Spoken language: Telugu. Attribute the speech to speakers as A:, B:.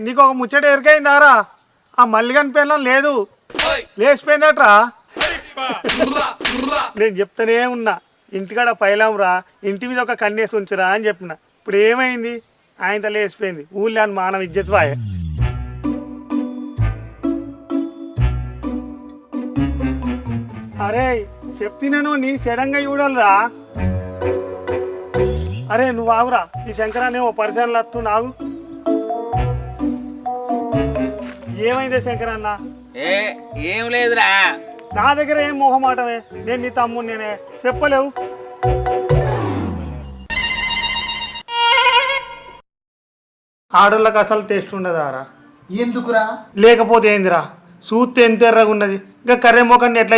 A: నీకు ఒక ముచ్చట ఎరికైందారా ఆ మల్లిగన్ పిల్లం లేదు లేచిపోయిందట్రా నేను చెప్తానే ఉన్నా ఇంటికాడ పైలాంరా ఇంటి మీద ఒక కన్నేసి ఉంచురా అని చెప్పిన ఇప్పుడు ఏమైంది ఆయనతో లేచిపోయింది ఊళ్ళో అని మానవ ఇజ్జత్ వాయ అరే చెప్తున్నాను నీ సెడంగా చూడాలరా అరే నువ్వు ఆగురా ఈ శంకరాన్ని ఓ పరిసరాలు వస్తూ నాగు ఏమైందే శంకరన్న
B: ఏం లేదురా
A: నా దగ్గర ఏం మొహమాటమే నేను నీ తమ్ముడు నేనే చెప్పలేవు ఆడోళ్ళకి అసలు టేస్ట్ ఉండదారా
C: ఎందుకురా
A: లేకపోతే ఏందిరా చూస్తే ఎంత ఎర్రగా ఉన్నది ఇంకా కర్రె మొక్కని ఎట్లా